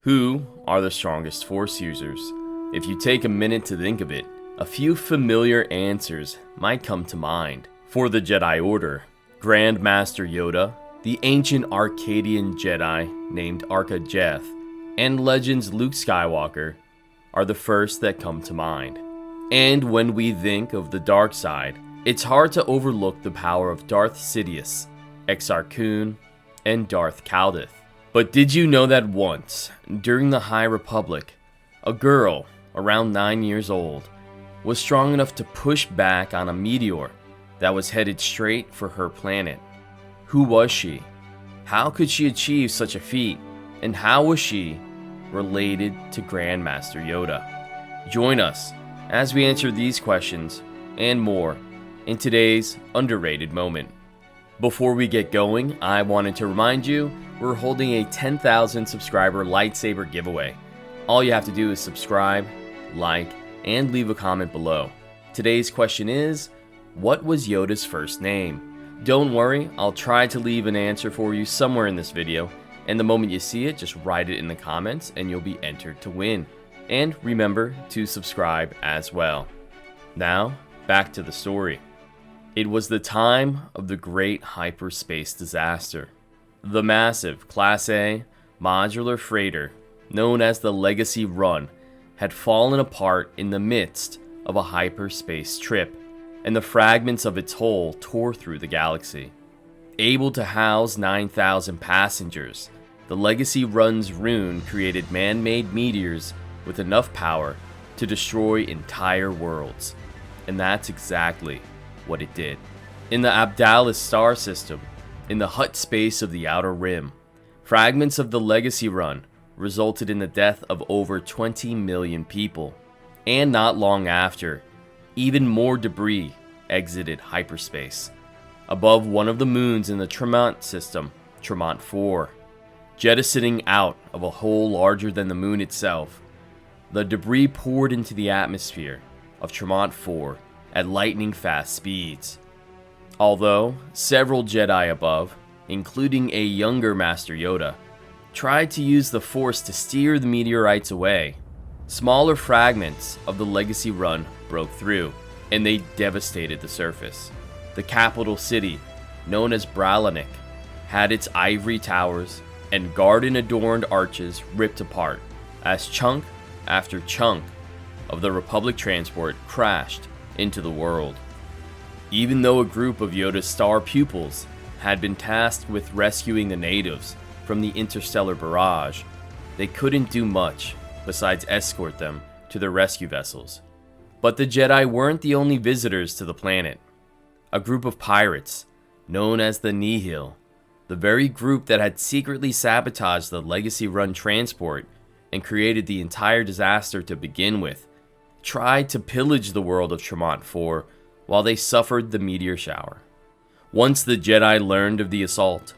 Who are the strongest Force users? If you take a minute to think of it, a few familiar answers might come to mind. For the Jedi Order, Grandmaster Yoda, the ancient Arcadian Jedi named Arca-Jeth, and Legends Luke Skywalker are the first that come to mind. And when we think of the dark side, it's hard to overlook the power of Darth Sidious, Exar Kun, and Darth Kaldith. But did you know that once, during the High Republic, a girl, around 9 years old, was strong enough to push back on a meteor that was headed straight for her planet? Who was she? How could she achieve such a feat? And how was she related to Grandmaster Yoda? Join us as we answer these questions and more in today's underrated moment. Before we get going, I wanted to remind you we're holding a 10,000 subscriber lightsaber giveaway. All you have to do is subscribe, like, and leave a comment below. Today's question is, what was Yoda's first name? Don't worry, I'll try to leave an answer for you somewhere in this video, and the moment you see it, just write it in the comments and you'll be entered to win. And remember to subscribe as well. Now, back to the story. It was the time of the Great Hyperspace Disaster. The massive Class A modular freighter, known as the Legacy Run, had fallen apart in the midst of a hyperspace trip, and the fragments of its hull tore through the galaxy. Able to house 9,000 passengers, the Legacy Run's rune created man-made meteors with enough power to destroy entire worlds. And that's exactly what it did. In the Abdalis star system, in the Hutt space of the Outer Rim, fragments of the Legacy Run resulted in the death of over 20 million people. And not long after, even more debris exited hyperspace, above one of the moons in the Tremont system, Tremont 4. Jettisoning out of a hole larger than the moon itself, the debris poured into the atmosphere of Tremont 4 at lightning-fast speeds. Although several Jedi above, including a younger Master Yoda, tried to use the Force to steer the meteorites away, smaller fragments of the Legacy Run broke through, and they devastated the surface. The capital city, known as Bralanik, had its ivory towers and garden-adorned arches ripped apart as chunk after chunk of the Republic transport crashed into the world. Even though a group of Yoda's star pupils had been tasked with rescuing the natives from the interstellar barrage, they couldn't do much besides escort them to their rescue vessels. But the Jedi weren't the only visitors to the planet. A group of pirates, known as the Nihil, the very group that had secretly sabotaged the Legacy Run transport and created the entire disaster to begin with, tried to pillage the world of Tremont 4 while they suffered the meteor shower. Once the Jedi learned of the assault,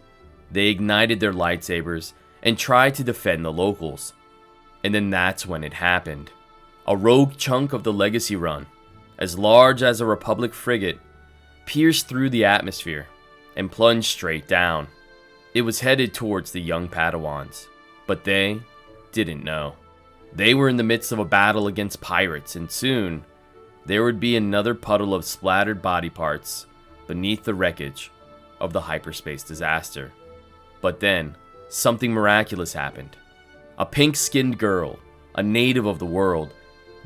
they ignited their lightsabers and tried to defend the locals. And then that's when it happened. A rogue chunk of the Legacy Run, as large as a Republic frigate, pierced through the atmosphere and plunged straight down. It was headed towards the young Padawans, but they didn't know. They were in the midst of a battle against pirates, and soon there would be another puddle of splattered body parts beneath the wreckage of the hyperspace disaster. But then, something miraculous happened. A pink-skinned girl, a native of the world,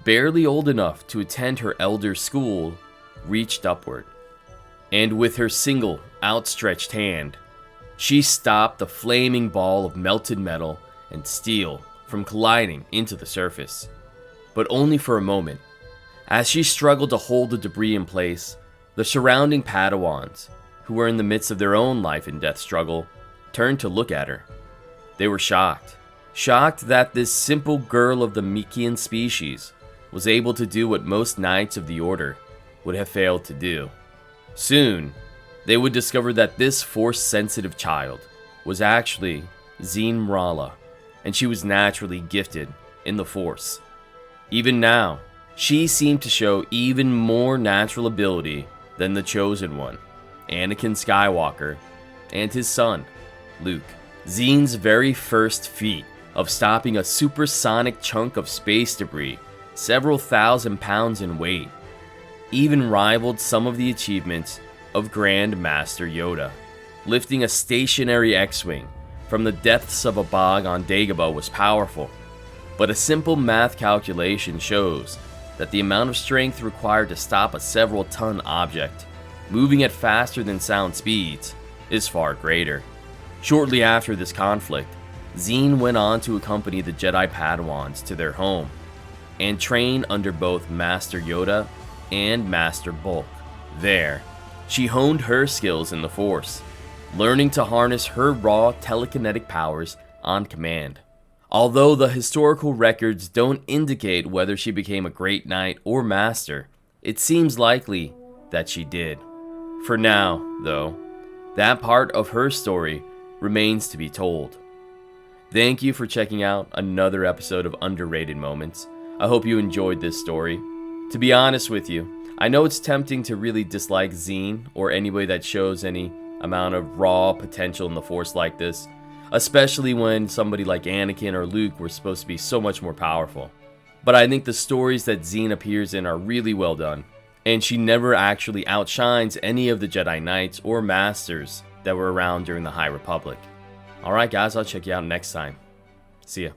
barely old enough to attend her elder's school, reached upward. And with her single, outstretched hand, she stopped the flaming ball of melted metal and steel from colliding into the surface. But only for a moment. As she struggled to hold the debris in place, the surrounding Padawans, who were in the midst of their own life and death struggle, turned to look at her. They were shocked. Shocked that this simple girl of the Mikian species was able to do what most Knights of the Order would have failed to do. Soon, they would discover that this Force-sensitive child was actually Zeen Mrala, and she was naturally gifted in the Force. Even now, she seemed to show even more natural ability than the Chosen One, Anakin Skywalker, and his son, Luke. Zeen's very first feat of stopping a supersonic chunk of space debris, several thousand pounds in weight, even rivaled some of the achievements of Grandmaster Yoda. Lifting a stationary X-Wing from the depths of a bog on Dagobah was powerful, but a simple math calculation shows that the amount of strength required to stop a several-ton object, moving at faster than sound speeds, is far greater. Shortly after this conflict, Zeen went on to accompany the Jedi Padawans to their home and train under both Master Yoda and Master Bulk. There, she honed her skills in the Force, learning to harness her raw telekinetic powers on command. Although the historical records don't indicate whether she became a great knight or master, it seems likely that she did. For now, though, that part of her story remains to be told. Thank you for checking out another episode of Underrated Moments. I hope you enjoyed this story. To be honest with you, I know it's tempting to really dislike Zeen or anybody that shows any amount of raw potential in the Force like this, especially when somebody like Anakin or Luke were supposed to be so much more powerful. But I think the stories that Zeen appears in are really well done, and she never actually outshines any of the Jedi Knights or Masters that were around during the High Republic. Alright guys, I'll check you out next time. See ya.